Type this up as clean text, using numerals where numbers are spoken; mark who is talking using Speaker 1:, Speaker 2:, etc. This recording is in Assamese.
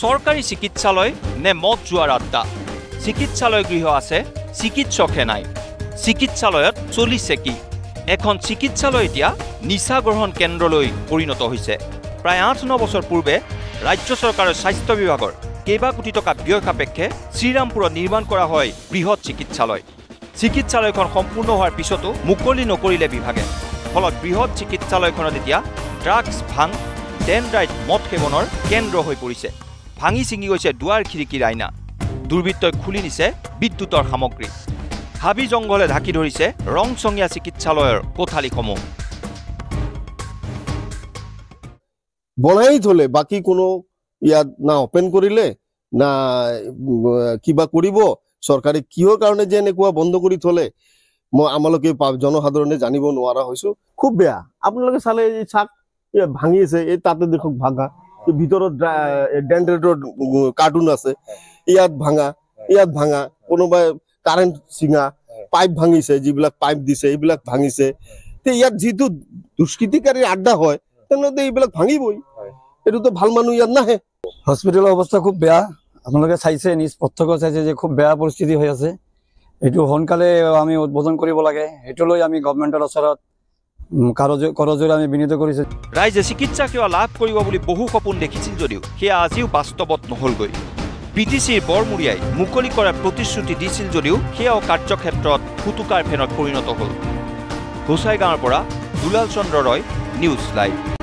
Speaker 1: সরকারি চিকিৎসালয় নে মদ জুয়ার আড্ডা চিকিৎসালয় গৃহ আছে চিকিৎসকহে নাই চিকিৎসালয়ত চলিছে কি এখন চিকিৎসালয় এতিয়া নিশা গ্ৰহণ কেন্দ্ৰলৈ পৰিণত হৈছে প্ৰায় ৮-৯ বছৰ পূৰ্বে ৰাজ্য চৰকাৰৰ স্বাস্থ্য বিভাগৰ কেইবা কোটি টকা ব্যয় সাপেক্ষে শ্ৰীৰামপুৰত নিৰ্মাণ কৰা হয় বৃহৎ চিকিৎসালয় চিকিৎসালয়খন সম্পূৰ্ণ হোৱাৰ পিছতো মুকলি নকৰিলে বিভাগে ফলত বৃহৎ চিকিৎসালয়খনত এতিয়া ড্ৰাগছ ভাং ডেনড্ৰাইট মদ সেৱনৰ কেন্দ্ৰ হৈ পৰিছে ভাঙি ছিঙি গৈছে দুৱাৰ খিৰিকীৰ আইনা দুৰ্বৃত্তই খুলি নিছে বিদ্যুতৰ সামগ্ৰী হাবি জংঘলে ঢাকি ধৰিছে ৰংচঙীয়া চিকিৎসালয়ৰ কোঠালিসমূহ
Speaker 2: বনাই থলে বাকি কোনো ইয়াত না ওপেন কৰিলে না কিবা কৰিব চৰকাৰে কিহৰ কাৰণে যে এনেকুৱা বন্ধ কৰি থলে মই আমালোকে জনসাধাৰণে জানিব নোৱাৰা হৈছো খুব বেয়া আপোনালোকে চালে এই চাক ভাঙি আছে এই তাতে দেখক ভাঙা ভিতৰত ডেন্ড্ৰেটৰ কাৰ্টুন আছে ইয়াত ভাঙা কোনোবাই কাৰেণ্ট চিঙা পাইপ ভাঙিছে যিবিলাক পাইপ দিছে এইবিলাক ভাঙিছে তে ইয়াত যিটো দুষ্কৃতিকাৰীৰ আড্ডা হয় তেনেহ'লে এইবিলাক ভাঙিবই এইটোতো ভাল মানুহ ইয়াত নাহে
Speaker 3: হস্পিটেলৰ অৱস্থা খুব বেয়া আপোনালোকে চাইছে নিজ প্ৰত্যক্ষ চাইছে যে খুব বেয়া পৰিস্থিতি হৈ আছে এইটো সোনকালে আমি উদ্বোধন কৰিব লাগে এইটো লৈ আমি গভৰ্ণমেণ্টৰ ওচৰত কৰজোৰে আমি বিনীত কৰিছোঁ
Speaker 1: ৰাইজে চিকিৎসা সেৱা লাভ কৰিব বুলি বহু সপোন দেখিছিল যদিও সেয়া আজিও বাস্তৱত নহলগৈ পিটিচিৰ বৰমূৰীয়াই মুকলি কৰাৰ প্ৰতিশ্ৰুতি দিছিল যদিও সেয়াও কাৰ্যক্ষেত্ৰত ফুটুকাৰ ফেনত পৰিণত হ'ল গোসাইগাঁৱৰ পৰা দুলাল চন্দ্ৰ ৰয় নিউজ লাইভ।